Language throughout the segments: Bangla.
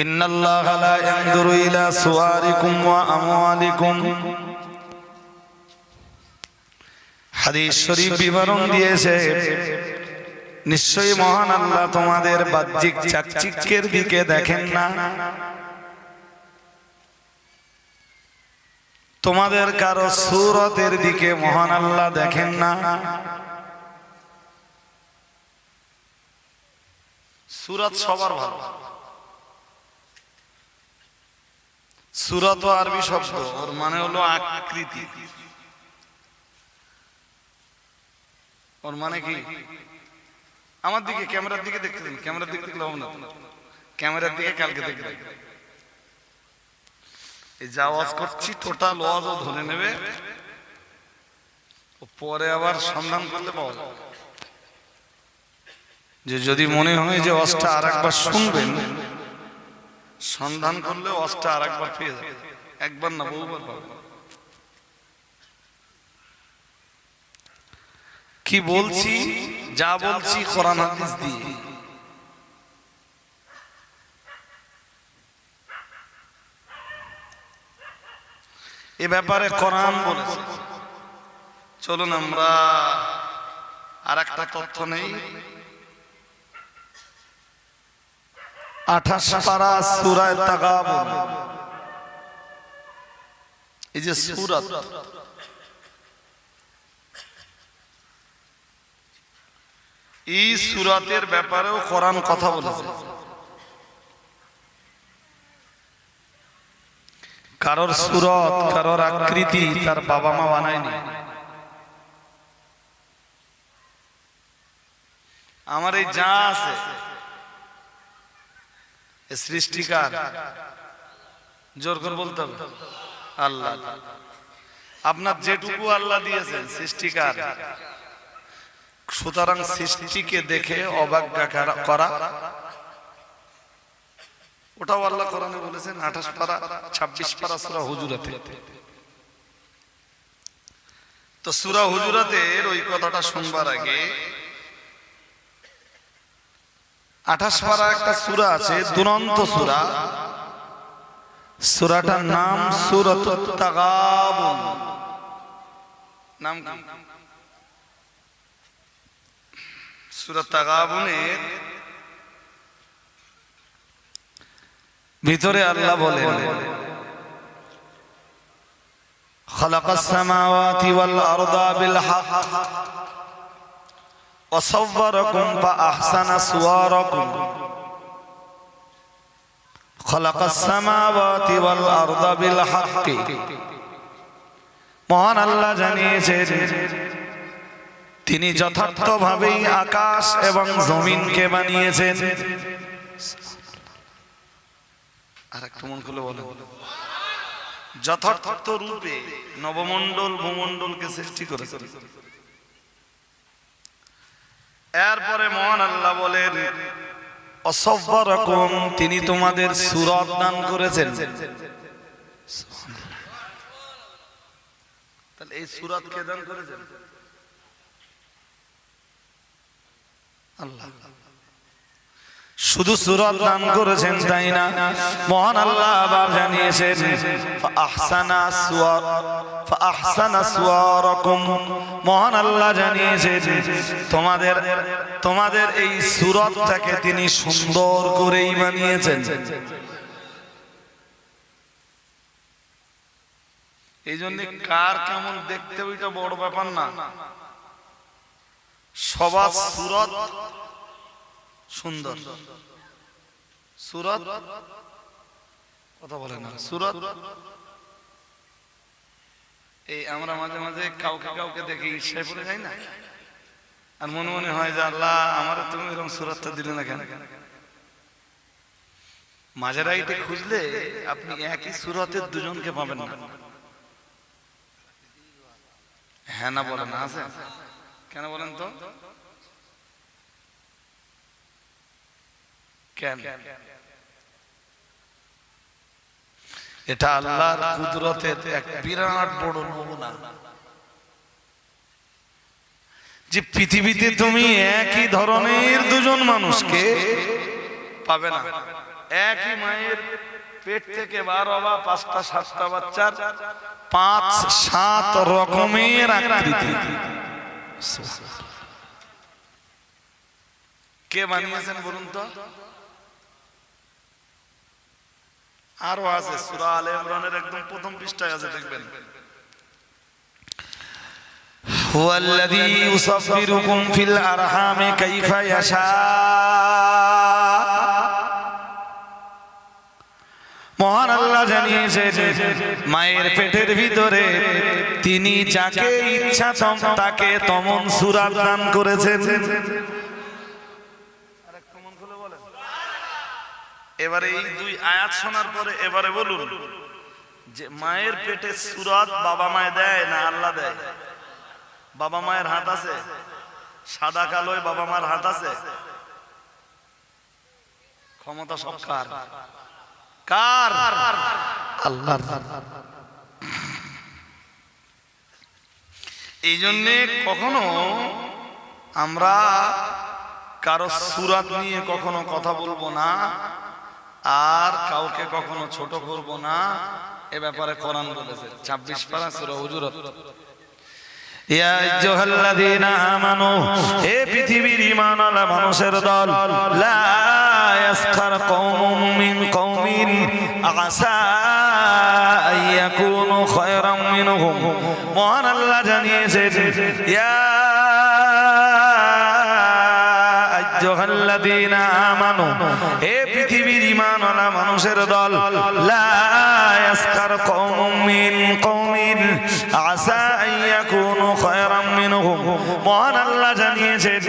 ইন্নাল্লাহা লা ইয়ানজুরু ইলা সুওয়ারিকুম ওয়া আমওয়ালিকুম। হাদিস শরীফ বিবরণ দিয়েছে, নিশ্চয়ই মহান আল্লাহ তোমাদের বাহ্যিক চাকচিক্যের দিকে দেখেন না, তোমাদের কারো সূরতের দিকে মহান আল্লাহ দেখেন না। সূরত সবার ভালো। সূরত আরবি শব্দ, ওর মানে হলো আকৃতি। ওর মানে কি? আমার দিকে, ক্যামেরার দিকে দেখতে দিন। ক্যামেরার দিকে দেখলে হবে না, ক্যামেরার দিকে কালকে দেখবেন। এই যা ওয়াজ করছি টোটাল ওয়াজও ধরে নেবে, পরে আবার সন্ধান করলে পাওয়া যাবে। যে যদি মনে হয় যে ওয়াজটা আর একবার শুনবেন, সন্ধান করলে ওয়াজটা আর একবার পেয়ে যাবে। একবার না, বহুবার পাবেন। কি বলছি? যা বলছি কোরআন হাদিস দিয়ে। এ ব্যাপারে কোরআন বলেছে। চলুন আমরা আর একটা তথ্য নেই। 28 পারা সূরা তাগাবুন, এই যে সূরা, এই সূরাতের ব্যাপারেও কোরআন কথা বলেছে। কারোর সূরত, কারোর আকৃতি তার বাবা মা বানায়নি। আমার এই যা আছে সৃষ্টিকার, জোর করে বলতে হবে আল্লাহ। আপনার যেটুকু আল্লাহ দিয়েছেন সৃষ্টিকার, সুতরাং সৃষ্টিকে দেখে অবজ্ঞা করা, ওটাও আল্লাহ কোরআনে বলেছেন। 28 পারা 26 পারা সূরা হুজুরাতে। তো সূরা হুজুরাতের ওই কথাটা শুনবার আগে 28 পারা একটা সূরা আছে, দুরন্ত সূরা। সূরাটার নাম সূরাতুত তাগাবুন। নাম কি? সূরা তাগাবুনের ভিতরে আল্লাহ বলেন, খালাকাস সামাওয়াতি ওয়াল আরদা বিল হক ওয়া সাওয়ারাকুম ফা আহসানা সুওয়ারাকুম। খালাকাস সামাওয়াতি ওয়াল আরদা বিল হক। মহান আল্লাহ জানিয়েছেন তিনি যথার্থভাবেই আকাশ এবং জমিনকে বানিয়েছেন। আর একটু মন খুলে বলেন, যথার্থ রূপে নবমণ্ডল ভূমণ্ডলকে সৃষ্টি করেছেন। এরপরে মহান আল্লাহ বলেন, অসব্বরকুম, তিনি তোমাদের সূরত দান করেছেন। তাহলে এই সূরত কে দান করেছেন? আল্লাহ। শুধু সূরত দান করেছেন তাই না, মহান আল্লাহ আবার জানিয়েছেন, ফাআহসানা সুওয়ারাকুম। মহান আল্লাহ জানিয়েছেন তোমাদের এই সূরতটাকে তিনি সুন্দর করেই বানিয়েছেন। এই জন্য কার কেমন দেখতে ওইটা বড় ব্যাপার না, সবার সূরত সুন্দর। সূরত কথা বলে না, সূরত। এই আমরা মাঝে মাঝে কাউকে কাউকে দেখে ঈর্ষায় পড়ে যাই না, আর মনে মনে হয় যে আল্লাহ আমার তুমি এরকম সূরতটা দিলে না কেন? মাঝারাইটে খুঁজলে আপনি একই সূরতের দুজনকে পাবেন না। হ্যাঁ না বলেন, আছে কেন বলেন তো? কেন? এটা আল্লাহর কুদরতের এক বিরাট বড় নমুনা যে পৃথিবীতে তুমি একই ধরনের দুজন মানুষকে পাবে না। একই মায়ের পেট থেকে বার হওয়া 5টা 7টা বাচ্চার 5-7 রকমের আকৃতি। কে বানিয়েছেন বলুন তো? আরো আছে, সূরা আলে ইমরানের একদম প্রথম পৃষ্ঠায় আছে, দেখবেন। হুয়াল্লাযী ইউসাব্বিরুকুম ফিল আরহামি কাইফা ইয়াশা। মহান আল্লাহ জানিয়েছেন মায়ের পেটের ভিতরে তিনি যাকে ইচ্ছা তাকে তমন সূরাত দান করেছেন। এবারে এই 2 আয়াত শোনার পরে এবারে বলুন যে মায়ের পেটে সূরাত বাবা মায় দেয় না আল্লাহ দেয়? বাবা মায়ের হাত আছে? সাদা কালোয় বাবা মার হাত আছে? ক্ষমতা সব কার? কার? আল্লাহর। এই জন্যে কখনো আমরা কারো সূরাত নিয়ে কখনো কথা বলবো না, আর কাউকে কখনো ছোট করব না। এ ব্যাপারে কোরআন বলেছে 26 পারা সূরা হুজুরাত, ইয়া আইয়ুহাল্লাযীনা আমানু, হে পৃথিবীর ঈমানওয়ালা মানুষের দল, লা ইয়াসখার কওমুম মিন কওমিন আসা আইয়াকুনু খায়রাম মিনহুম। মহান আল্লাহ জানিয়েছেন ইয়া আইয়ুহাল্লাযীনা আমানু, হে পৃথিবীর ঈমানওয়ালা মানুষের দল, লা ইয়াসখার কওমুম মিন কওমিন আসা আইয়াকুনু খায়রাম মিনহুম। মহান আল্লাহ জানিয়েছেন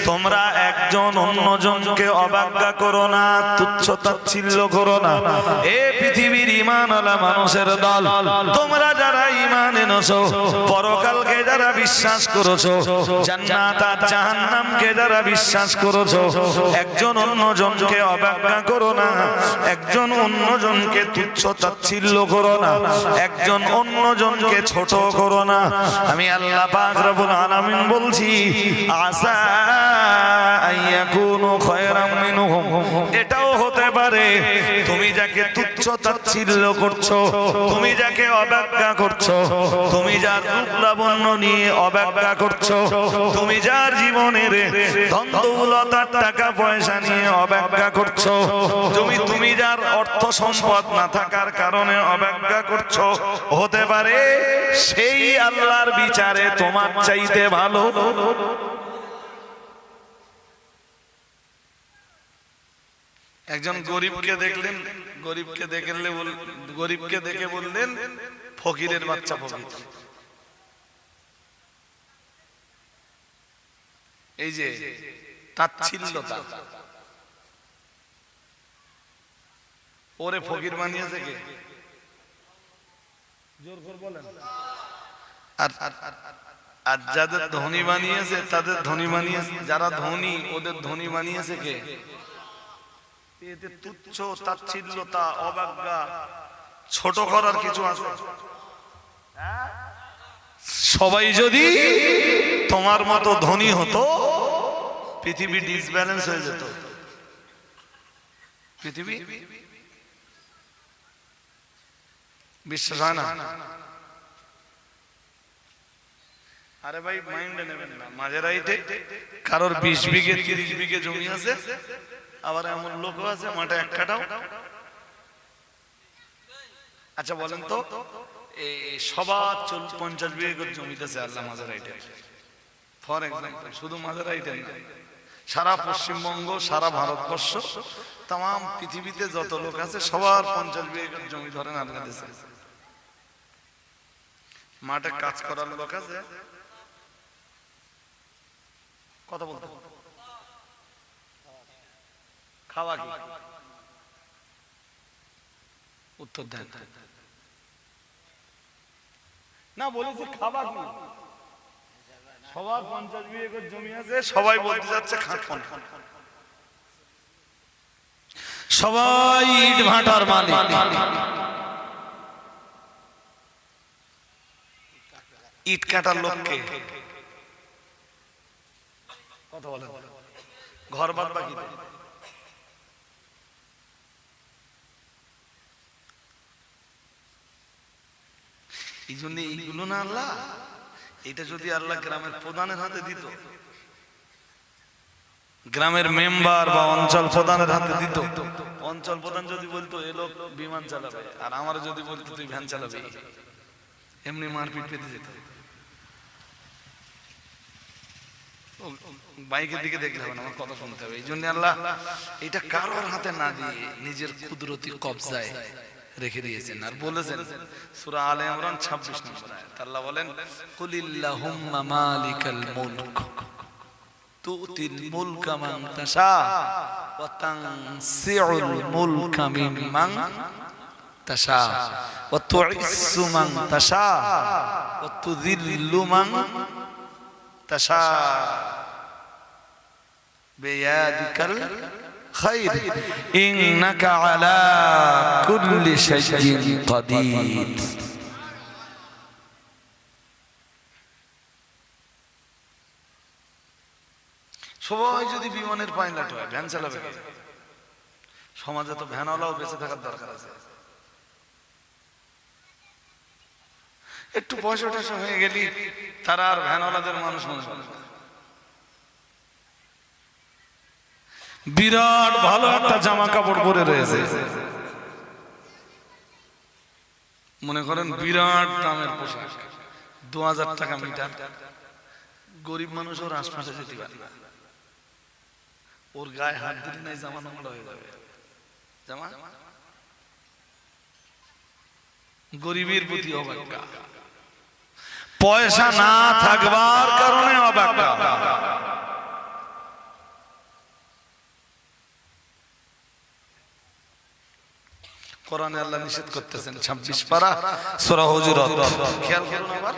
তোমরা একজন অন্যজনকে অবজ্ঞা করো না, তুচ্ছ তাচ্ছিল্য করো না। হে পৃথিবীর ঈমানওয়ালা মানুষের দল, তোমরা যারা ঈমান এনেছো, পরকালকে যারা বিশ্বাস করেছো, জান্নাত আর জাহান্নামকে যারা বিশ্বাস করেছো, একজন অন্যজনকে অবজ্ঞা করো না, একজন অন্যজনকে তুচ্ছ তাচ্ছিল্য করো না, একজন অন্যজনকে ছোট করো না। আমি আল্লাহ পাক রব্বুল আলামিন বলছি আসা আইয়াকুনু খায়রাম মিনহুম। এটাও হতে পারে তুমি যাকে তুচ্ছ তাচ্ছিল্য করছো, তুমি যাকে অবজ্ঞা করছো, তুমি যার রূপ লাবণ্য নিয়ে অবজ্ঞা করছো, তুমি যার জীবনের ধন দৌলতার টাকা পয়সা নিয়ে অবজ্ঞা করছো, তুমি যার অর্থ সম্পদ না থাকার কারণে অবজ্ঞা করছো, হতে পারে সেই আল্লাহর বিচারে তোমার চাইতে ভালো। একজন গরিবকে দেখলেন, গরিবকে দেখে বললেন ফকিরের বাচ্চা ফকির। এই যে তাচ্ছিল্যতা, ওরে ফকির বানিয়েছে কে? জোর করে বলেন। আর যাদের ধনী বানিয়েছে তাদের ধনী বানিয়েছে, যারা ধনী ওদের ধনী বানিয়েছে কে? এতে তুচ্ছ তাচ্ছিল্যতা, অবজ্ঞা, ছোট করার কিছু আছে? সবাই যদি তোমার মতো ধনী হতো, পৃথিবী ডিসব্যালেন্স হয়ে যেত। পৃথিবী বিশ্বাস হয় না? আরে ভাই মাইন্ডে নেবেন না, মাঝেরাইতে কারোর 20 বিঘে 30 বিঘে জমি আছে, আবার এমন লোক আছে মাঠে এক কাটাও। আচ্ছা বলেন তো, এই সবার 50 বিঘে করে জমিতে আছে আল্লাহ মাঝেরাইতে, ফর এক্সাম্পল, শুধু মাঝেরাইতে না, সারা পশ্চিমবঙ্গ, সারা ভারতবর্ষ, তাম পৃথিবীতে যত লোক আছে সবার 50 বিঘে করে জমি ধরেন আল্লাহ দিয়েছে। মাঠে কাজ করার লোক আছে? কথা বলতে খাওয়া কি? উত্তর দেন না, বলেছি খাওয়া কি? সবার 50 বিঘে করে জমি আছে, সবাই বলতে যাচ্ছে খাটপন, সবাই ইট ভাটার মালিক। ইট কাটার লোককে কথা বলেন, ঘর বাদ বাকি এই জন্য এইগুলো না আল্লাহ, এটা যদি আল্লাহ গ্রামের প্রধানের হাতে দিত, গ্রামের মেম্বার বা অঞ্চল প্রধানের হাতে দিত, অঞ্চল প্রধান যদি বলতো এ লোক বিমান চালাবে, আর আমার যদি বলতো তুই ভ্যান চালাবে, এমনি মারপিট পেতে যেত। বাইকের দিকে দেখলে হবে না, আমার কথা শুনতে হবে। এই জন্য আল্লাহ এটা কারোর হাতে না দিয়ে নিজের কুদরতি কবজায় রেখে দিয়েছেন। আর বলেছেন সূরা আলে ইমরান 26 নম্বর আয়াত, আল্লাহ বলেন কুলিল্লাহুম্মা মালিকাল মুলক তুতিল মুলকা মান তাশা ওয়া তানসিউল মুলকা মিম্মান তাশা ওয়া তুইসসু মান তাশা ওয়া তুযিল্লু মান তাশা বিয়াদিকাল খায়র ইন্নাকা আলা কুল্লি শাইইন কাদির। সবাই যদি বিমানের পাইলট হয়, ভ্যান চালাবে কে? সমাজে তো ভ্যানওয়ালাও বেঁচে থাকার দরকার আছে। একটু পয়সা টয়সা হয়ে গেলি তারা আর ভ্যানওয়ালাদের মানুষ মনে করে না। বিরাট ভালো একটা জামা কাপড় পরে রয়েছে, মনে করেন বিরাট দামের পোশাক, 2000 টাকা মিটার, গরিব মানুষ ওর আশপাশে যেতে পারে না, ওর গায়ে হাত দিলে নাই জামা নোংরা হয়ে যাবে। জামা গরিবের প্রতি অবজ্ঞা, পয়সা না থাকবার কারণে অবজ্ঞা। কোরআনে আল্লাহ নিষেধ করতেছেন 26 পারা সূরা হুজুরাত, খেয়াল করুন আবার।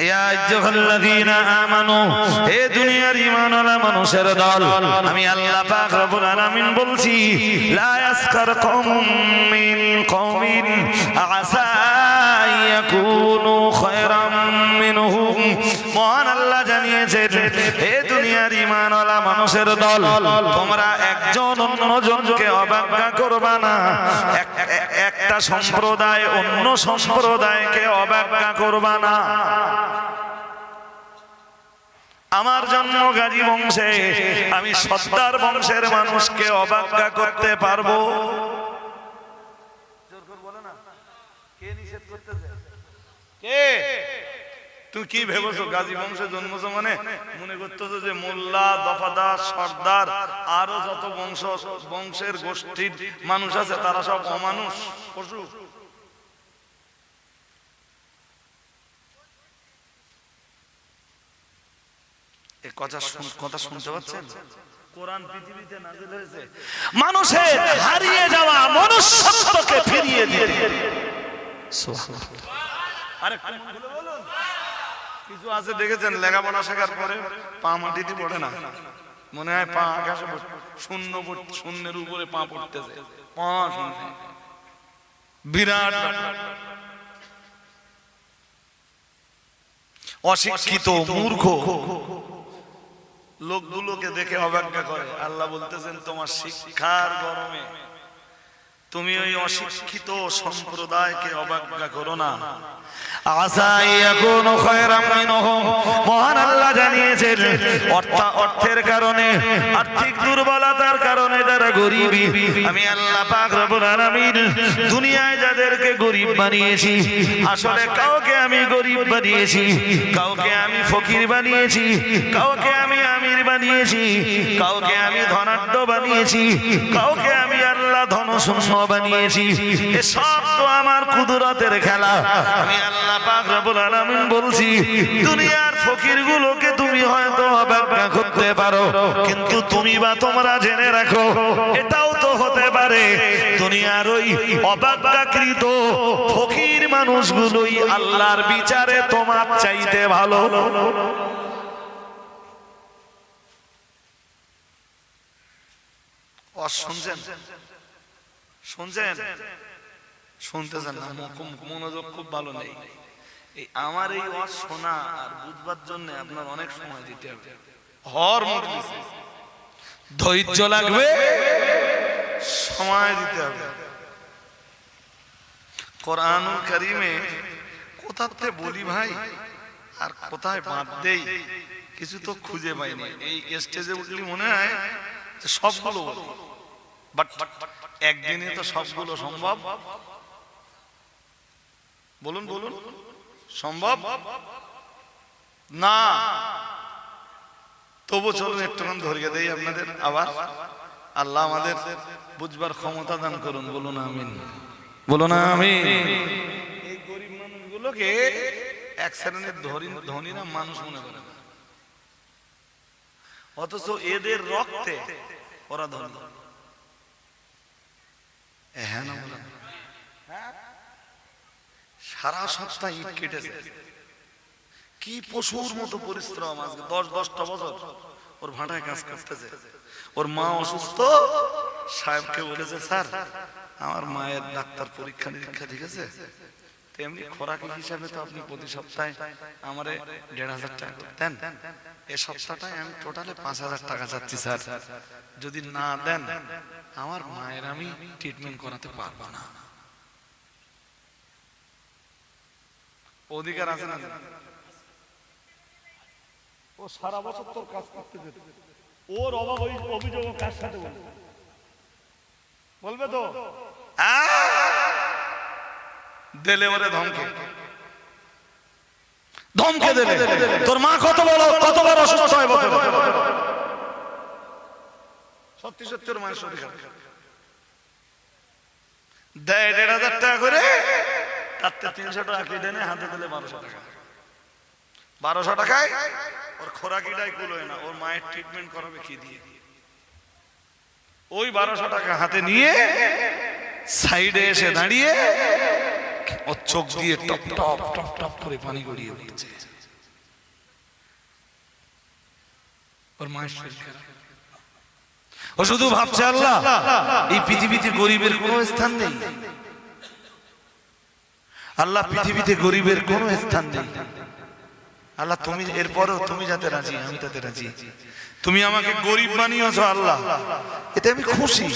ইয়া আইয়ুহাল্লাযীনা আমানু, হে দুনিয়ার ঈমানওয়ালা মানুষের দল, আমি আল্লাহ পাক রব্বুল আলামিন বলছি, লা ইয়াসকার কওমুম মিন কওমিন আসা ইয়াকুনু খায়রাম মিনহুম। মহান আল্লাহ জানিয়েছেন, হে দুনিয়ার ঈমানওয়ালা মানুষের দল, তোমরা একজন অন্যজনকে অবজ্ঞা করবা না, একটা সম্প্রদায় অন্য সম্প্রদায়কে অবজ্ঞা করবা না। আমার জন্ম গাজী বংশে, আমি সর্দার বংশের মানুষকে অবজ্ঞা করতে পারবো? কে নিষেধ করতেছে? কে? তুমি কি ভেবেছো গাজী বংশে জন্মছো মানে মনে করতেছো যে মোল্লা, দফাদার, সর্দার আরো যত বংশের গোষ্ঠীর মানুষ আছে তারা সব অমানুষ, পশু? কথা শুনতে পাচ্ছেন? কোরআন পৃথিবীতে নাযিল হয়েছে মানুষের হারিয়ে যাওয়া মনুষ্যত্বকে ফিরিয়ে দিতে। সুবহানাল্লাহ। আরে বলুন, কিছু আছে দেখেছেন লেখাপড়া শেখার পরে পা মাটিতে পড়ে না, মনে হয় পা আকাশে শূন্যের উপরে পা পড়তেছে, পা শূন্য। বিরাট অশিক্ষিত মূর্খ লোকগুলোকে দেখে অবজ্ঞা করে। আল্লাহ বলতেছেন, তোমার শিক্ষার গরমে তুমি ওই অশিক্ষিত সম্প্রদায়কে অবজ্ঞা করো না। মহান আল্লাহ জানিয়েছেন, অর্থের কারণে, আর্থিক দুর্বলতার কারণে যারা গরিব, আমি আল্লাহ পাক রব্বুল আলামিন দুনিয়ায় যাদেরকে গরিব বানিয়েছি, আসলে কাউকে আমি গরিব বানিয়েছি, কাউকে আমি ফকির বানিয়েছি, কাউকে আমি আমির বানিয়েছি, কাউকে আমি ধনাঢ্য বানিয়েছি, কাউকে আমি আল্লাহ ধনশূন্য বানিয়েছি। এসব তো আমার কুদরতের খেলা। আমি আল্লাহ পাক রব্বুল আলামিন বলছি, দুনিয়ার ফকিরগুলোকে তুমি হয়তো অবজ্ঞা করতে পারো, কিন্তু তুমি বা তোমরা জেনে রাখো, এটাও তো হতে পারে দুনিয়ার ওই অবজ্ঞাকৃত ফকির মানুষগুলোই আল্লাহর বিচারে তোমার চাইতে ভালো। শুনছেন? শুনছেন? শুনতেছেন না? মনোযোগ খুব ভালো নেই। এই আমার এই ওয়াজ শোনা আর বুঝবার জন্য আপনার অনেক সময় দিতে হবে, হর মজলিসে ধৈর্য লাগবে, সময় দিতে হবে। কোরআনুল কারীমে কোথাতে বলি ভাই আর কোথায় বাদ দেই কিছু তো খুঁজে পাইনি। এই স্টেজে উঠলি মনে হয় যে সবগুলো বলি, বাট একদিনে তো সবগুলো সম্ভব। বলুন বলুন, সম্ভব না। তবু চলুন একটুখান ধরিয়ে দেই আপনাদের আবার। আল্লাহ আমাদের বুঝবার ক্ষমতা দান করুন। বলুন আমিন, বলুন আমিন। এই গরিব মানুষগুলোকে এক শ্রেণীর ধনীরা মানুষ মনে করে না, অথচ এদের রক্তে ওরা ধনী। হ্যাঁ না বলেন? সারা সপ্তাহ ইট কেটেছে, কি পশুর মতো পরিশ্রম। আজকে 10-10টা বছর ওর ভাটায় কাজ করতেছে। ওর মা অসুস্থ, সাহেবকে বলেছে স্যার আমার মায়ের ডাক্তার পরীক্ষা নিরীক্ষা ঠিক আছে, তেমনি খোরাকি হিসাবে তো আপনি প্রতি সপ্তাহে আমারে 1,500 টাকা দেন, এই সপ্তাহটায় আমি টোটালে 5,000 টাকা চাচ্ছি স্যার, যদি না দেন আমার মায়ের আমি ট্রিটমেন্ট করাতে পারবো না। অধিকার আছে না? ও সারা বছর তোর কাজ করতে যেত, ওর অভাব অভিযোগ কার সাথে বলবে তো দেলে ওরে ধমকে ধমকে দেলে। তোর মা কতবার অসুস্থ হয় বছর, সত্যি সত্যি ওর মায়ের শরীর খারাপ, দেয় 1,500 টাকা করে, তাতে 300 টাকা কেটে নেয়, হাতে দিলে 1200 টাকা। 1200 টাকায় ওর খোরাকিটাই কুলোয় না, ওর মায়ের ট্রিটমেন্ট করাবে কি দিয়ে? ওই 1200 টাকা হাতে নিয়ে সাইডে এসে দাঁড়িয়ে ওর চোখ দিয়ে টপ টপ টপ টপ করে পানি গড়িয়ে উঠছে। ওর মায়ের শরীর খারাপ, ও শুধু ভাবছে আল্লাহ এই পৃথিবীতে গরিবের কোনো স্থান নেই। আল্লাহ পৃথিবীতে গরিবের কোনো স্থান নেই। আল্লাহ তুমি এরপরেও তুমি যাতে রাজি, আমি তাতে রাজি। তুমি আমাকে গরিব বানিয়েছো আল্লাহ, এতে আমি খুশি।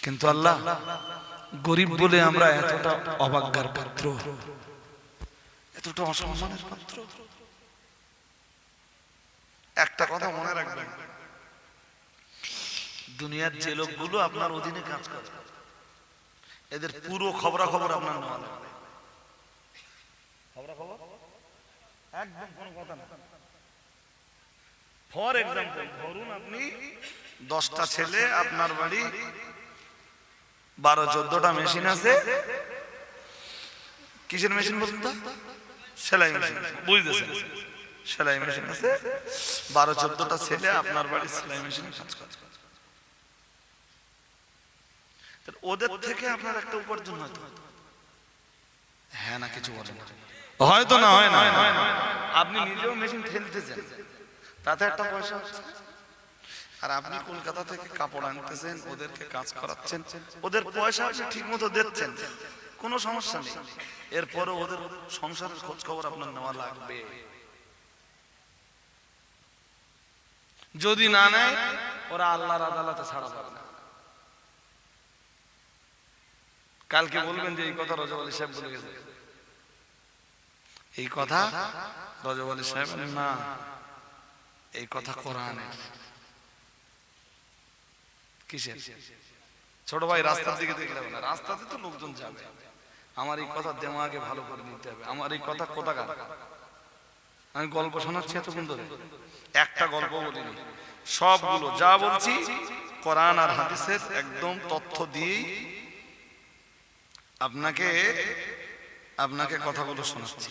কিন্তু আল্লাহ গরিব বলে আমরা এতটা অবাজ্ঞার পাত্র, এতটা অসম্মানের পাত্র। একটা কথা মনে রাখবেন, দুনিয়ার যে লোকগুলো আপনার অধীনে কাজ করে এদের পুরো খবরাখবর আপনার নেওয়া লাগবে। খবরাখবর একদম কোনো কথা না। ফর এক্সাম্পল, ধরুন আপনি 10টা ছেলে, আপনার বাড়ি 12-14টা মেশিন আছে। কিসের মেশিন বলুন তো? সেলাই মেশিন, বুঝতেছেন? সেলাই মেশিন আছে, 12-14টা ছেলে আপনার বাড়ি সেলাই মেশিনে কাজ করে। ওদের থেকে আপনার একটা উপার্জন হয়তো, হ্যাঁ না কিছু বলেন, হয়তো না হয় না। আপনি নিজেও মেশিন ঠেলতেছেন, তাতে একটা পয়সা হচ্ছে। আর আপনি কলকাতা থেকে কাপড় আনতেছেন, ওদেরকে কাজ করাচ্ছেন, ওদের পয়সা আপনি ঠিক মতো দিচ্ছেন, কোনো সমস্যা নেই। এরপরে ওদের সংসারের খোঁজ খবর আপনার নেওয়া লাগবে। যদি না নেয় ওরা আল্লাহর আদালতে ছাড়া পাবে না। কালকে বলবেন যে এই কথা রজব আলী সাহেব বলে গেছে, এই কথা রজব আলী সাহেব না, এই কথা কোরআনের। কিসের? ছোট ভাই রাস্তার দিকে দেখলে হবে না, রাস্তাতে তো লোকজন যাবে। আমার এই কথা দেমাগে ভালো করে নিতে হবে। আমার এই কথা কোথাকার? আমি গল্প শোনাচ্ছি এতক্ষণ ধরে, একটা গল্প বলিনি, সবগুলো যা বলছি কোরআন আর হাদিসের একদম তথ্য দিয়েই আপনাকে কথাগুলো শোনাচ্ছি।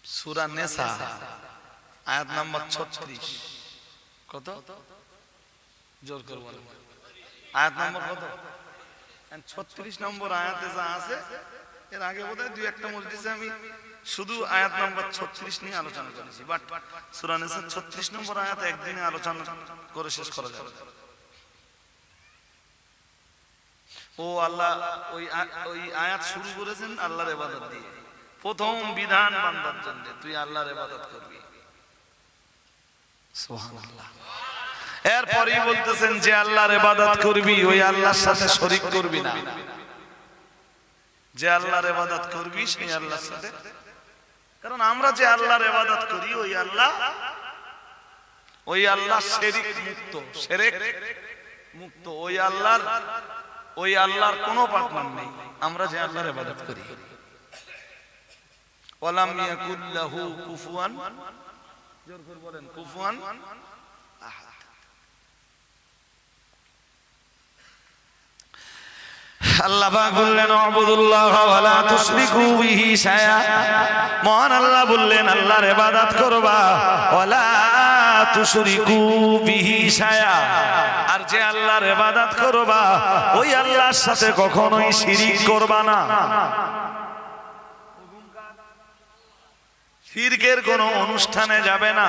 সূরা নেসা আয়াত নাম্বার 36। কত? জোর করে বলেন, আয়াত নাম্বার কত? 36 নম্বর আয়াতে যা আছে, এর আগে বোধহয় 2-1টা মজলিসে আমি শুধু আয়াত নাম্বার 36 নিয়ে আলোচনা করেছি, বাট সূরা নেসা 36 নম্বর আয়াত একদিনে আলোচনা করে শেষ করা যাবে। ও আল্লাহ ওই আয়াত শুরু করেছেন আল্লাহর ইবাদত দিয়ে। প্রথম বিধান বান্দার জন্য, তুই আল্লাহর ইবাদত করবি। সুবহানাল্লাহ। এরপরেই বলতেছেন যে আল্লাহর ইবাদত করবি ওই আল্লাহর সাথে শরীক করবি না। যে আল্লাহর ইবাদত করবি সেই আল্লাহর সাথে, কারণ আমরা যে আল্লাহর ইবাদত করি ওই আল্লাহ শিরক মুক্ত, শিরক মুক্ত। ওই আল্লাহর কোনো পার্টনার নেই। আমরা যে আল্লাহর ইবাদত করি, ওয়ালাম ইয়াকুল লাহু কুফুয়ান, জোর করে বলেন কুফুয়ান আহাদ। আল্লাহ পাক বললেন উবুদুল্লাহ ওয়া লা তুশরিকু বিহি শাইআ। মহান আল্লাহ বললেন আল্লাহর ইবাদত করবা, ওয়া লা তুশরিকু বিহি শাইআ, আর যে আল্লাহর ইবাদত করবা ওই আল্লাহর সাথে কখনোই শিরক করবা না। শিরকের কোন অনুষ্ঠানে যাবে না।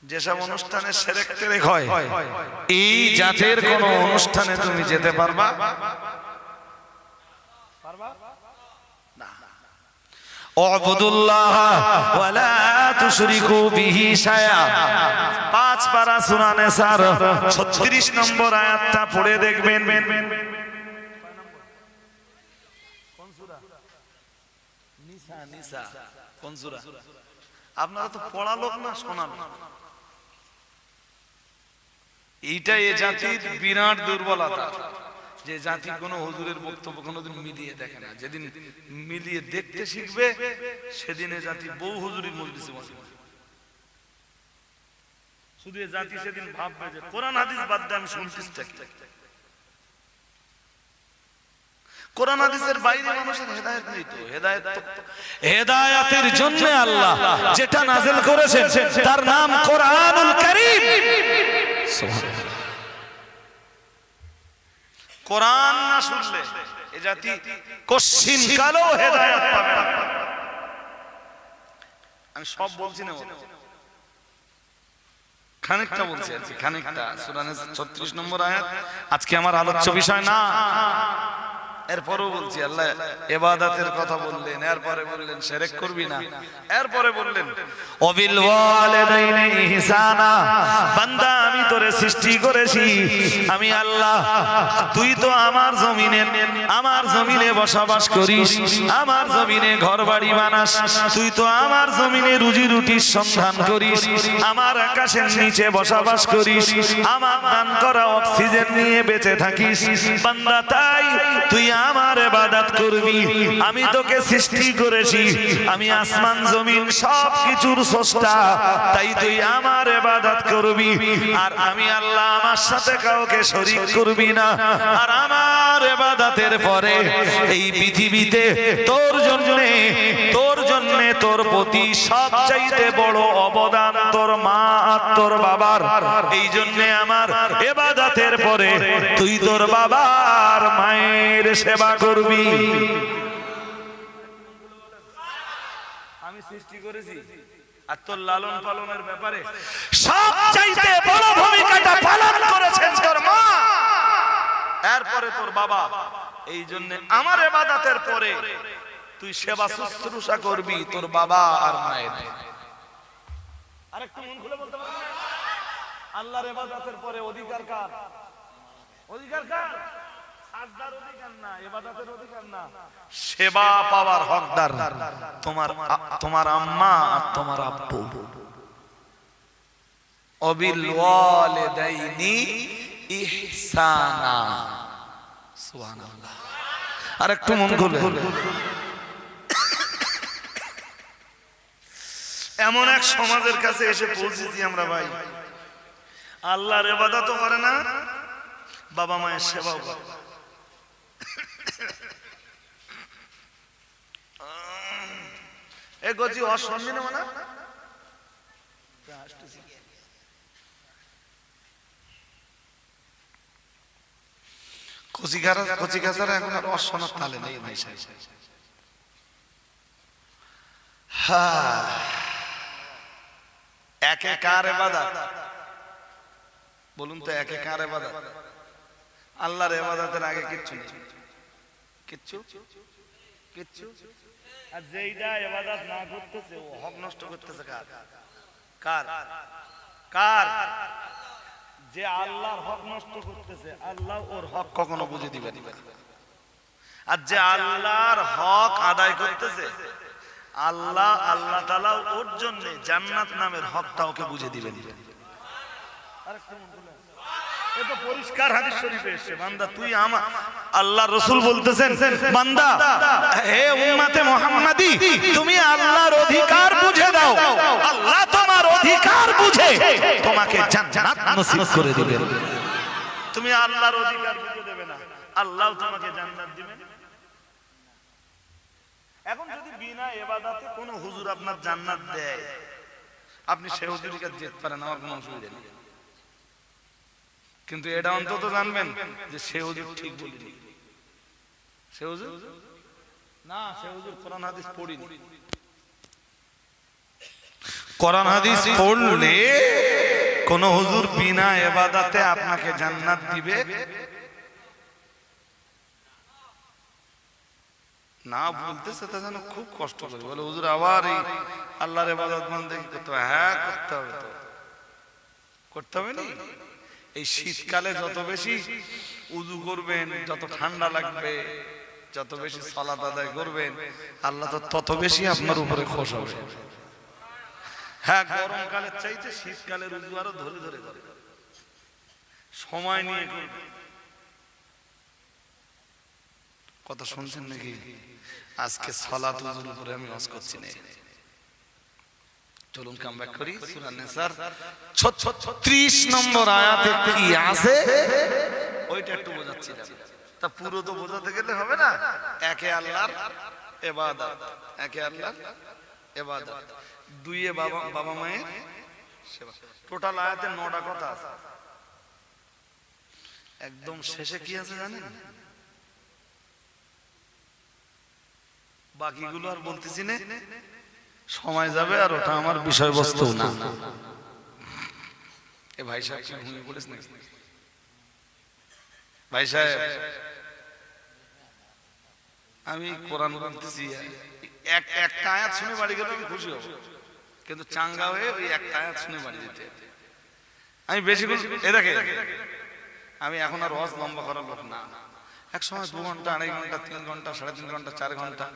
যেসব অনুষ্ঠানে শিরক টেরেক হয় এই জাতের কোন অনুষ্ঠানে তুমি যেতে পারবা না। উবুদুল্লাহ ওয়া লা তুশরিকু বিহি শাইআ। 5 পারা সূরা নিসার 36 নম্বর আয়াতটা পড়ে দেখবেন। কোন সূরা? নিসা। কোন সূরা? আপনারা তো পড়া লোক না, শোনা লোক। এইটা এই জাতির বিরাট দুর্বলতা, যে জাতি কোনো হুজুরের বক্তব্য কোনোদিন মিলিয়ে দেখে না। যেদিন মিলিয়ে দেখতে শিখবে সেদিন এই জাতি বহু হুজুরির মজলিসে বসবে। শুধু এই জাতি সেদিন ভাববে যে কোরআন হাদিস বাদ দিয়ে আমি শুনতেছি কি। কোরআন হাদিসের বাইরে মানুষের হেদায়েত নেই তো। হেদায়েতের জন্য আল্লাহ যেটা নাযিল করেছেন তার নাম কোরআনুল কারীম। সুবহানাল্লাহ। কোরআন না শুনলে এই জাতি কোশ্চিন কালো হেদায়েত পাবে না। আমি সব বলছি না, খানিকটা বলছি আর কি, খানিকটা। সূরা নিসা 36 নম্বর আয়াত আজকে আমার আলোচ্য বিষয় না। এরপরেও বলছি আল্লাহ ইবাদতের কথা বললেন, এরপরে বললেন শিরক করবি না, এরপরে বললেন ওয়াবিল ওয়ালিদাইনি ইহসানা। বান্দা আমি তোরে সৃষ্টি করেছি আমি আল্লাহ, তুই তো আমার জমিনে বসবাস করিস, আমার জমিনে ঘর বাড়ি বানাস, তুই তো আমার জমিনে রুজি রুটির সন্ধান করিস, আমার আকাশের নিচে বসবাস করিস, আমার দান করা অক্সিজেন নিয়ে বেঁচে থাকিস। বান্দা তাই তুই আমার ইবাদত করবি। আমি তোকে সৃষ্টি করেছি, আমি আসমান জমিন সবকিছুর স্রষ্টা, তাই তুই আমার ইবাদত করবি। আর আমি আল্লাহ আমার সাথে কাউকে শরীক করবি না। আর আমার ইবাদতের পরে এই পৃথিবীতে তোর জন্য তোর প্রতি সবচাইতে বড় অবদান তোর মা আর তোর বাবার। এই জন্য আমার ইবাদতের পরে তুই তোর বাবার মায়ের সেবা করবি। আমি সৃষ্টি করেছি আর তোর লালন পালনের ব্যাপারে সবচাইতে বড় ভূমিকাটা পালন করেছেন তোর মা, এরপরে তোর বাবা। এই জন্য আমার ইবাদতের পরে তুই সেবা শুশ্রূষা করবি তোর বাবা আর মায়ের। আরেকটু মন খুলে বলতে পারবেন আল্লাহর ইবাদতের পরে অধিকার কার? অধিকার কার? সাজদার অধিকার না, ইবাদতের অধিকার না, সেবা পাওয়ার হকদার তোমার আম্মা আর তোমার আব্বু। ওয়াবিল ওয়ালিদাইনি ইহসানা। সুবহানাল্লাহ। আরেকটু মন খুলে। এমন এক সমাজের কাছে এসে পৌঁছেছি আমরা ভাই, আল্লাহর ইবাদতও করে না, বাবা মায়ের সেবাও করে। এ গজি অসম্মান না, কচি খাজারা এখন আর অসনার তালে নেই ভাই সাহেব। একে কার ইবাদত বলুন তো? একে কার ইবাদত? আল্লাহর ইবাদতের আগে কিচ্ছু নেই, কিচ্ছু। আর যেইটা ইবাদত না করতেছে ও হক নষ্ট করতেছে কার? কার? যে আল্লাহর হক নষ্ট করতেছে, আল্লাহ ওর হক কখনো বুঝে দিবেন না। আর যে আল্লাহর হক আদায় করতেছে, আল্লাহ তাআলা ওর জন্য জান্নাত নামের হকটা ওকে বুঝে দিবেন। এটা পরিষ্কার হাদিস শরীফে এসেছে। বান্দা তুই আমার, আল্লাহর রাসূল বলতেছেন, বান্দা হে উম্মতে মুহাম্মাদি, তুমি আল্লাহর অধিকার বুঝে দাও, আল্লাহ তোমার অধিকার বুঝে তোমাকে জান্নাত নসিব করে দিবেন। তুমি আল্লাহর অধিকার বুঝে দেবে না, আল্লাহ তোমাকে জান্নাত দিবেন। এখন যদি বিনা ইবাদতে কোন হুজুর আপনার জান্নাত দেয়, আপনি সেই হুজুরের কাছে যেতে পারেন, আমার কোনো অসুবিধা নেই। কিন্তু এটা অন্তত জানবেন যে সে হুজুর ঠিক বলেনি, সে হুজুর না, সে হুজুর কোরআন হাদিস পড়েনি। কোরআন হাদিস পড়লে কোন হুজুর বিনা ইবাদতে আপনাকে জান্নাত দিবে না। বলতেছে তা যেন খুব কষ্ট করে বলে, হুজুর আবার এই আল্লাহর ইবাদত বান্দেগি করতে হবে। হ্যাঁ করতে হবে, তো করতে হবে না। এই শীতকালে যত বেশি উযু করবেন, যত ঠান্ডা লাগবে, যত বেশি সালাত আদায় করবেন, আল্লাহ তো তত বেশি আপনার উপরে খুশি হবে। হ্যাঁ, গরমকালের চাইতে শীতকালের উযু আরো ধরে ধরে করে, সময় নিয়ে করবে। কথা শুনছেন নাকি? আজকে সালাত উযুর উপরে আমি ওয়াজ করছি না। চলুন কামব্যাক করি। সূরা নিসার 36 নম্বর আয়াতে কি আছে ওইটা একটু বোঝাচ্ছি। তা পুরো তো বোঝাতে গেলে হবে না। একে আল্লাহর ইবাদত, একে আল্লাহর ইবাদত, দুইয়ে বাবা মায়ের সেবা। টোটাল আয়াতে 9টা কথা আছে। একদম শেষে কি আছে জানেন? বাকিগুলো আর বলতেছি না, সময় যাবে, আর ওটা আমার বিষয়বস্তু না। এ ভাই সাহেব কি ঘুমিয়ে পড়েছ নাকি? ভাই সাহেব, আমি কোরআন বলতেছি, একটা আয়াত শুনে বাড়ি গেলে আমি খুশি হব, কিন্তু চাঙ্গা হয়ে ওই একটা আয়াত শুনে বাড়ি যেতে আমি বেশি খুশি। এ দেখে, আমি এখন আর ওয়াজ লম্বা করার লোক না। এক সময় 2 ঘন্টা, 2.5 ঘন্টা, 3 ঘন্টা, 3.5 ঘন্টা, 4 ঘন্টা,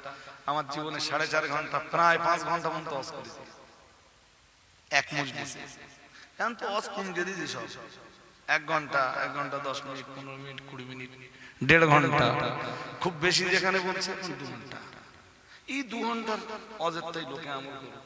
আমার জীবনে 4.5 ঘন্টা, প্রায় 5 ঘন্টা মতো ওয়াজ করেছি এক মজলিসে। এখন তো ওয়াজ কম দিয়ে দিয়েছি সব। 1 ঘন্টা, 1 ঘন্টা 10 মিনিট, 15 মিনিট, 20 মিনিট, 1.5 ঘন্টা, খুব বেশি যেখানে বলছে 2 ঘন্টা। এই 2 ঘন্টার ওয়াজের তাই লোকে আমল করে।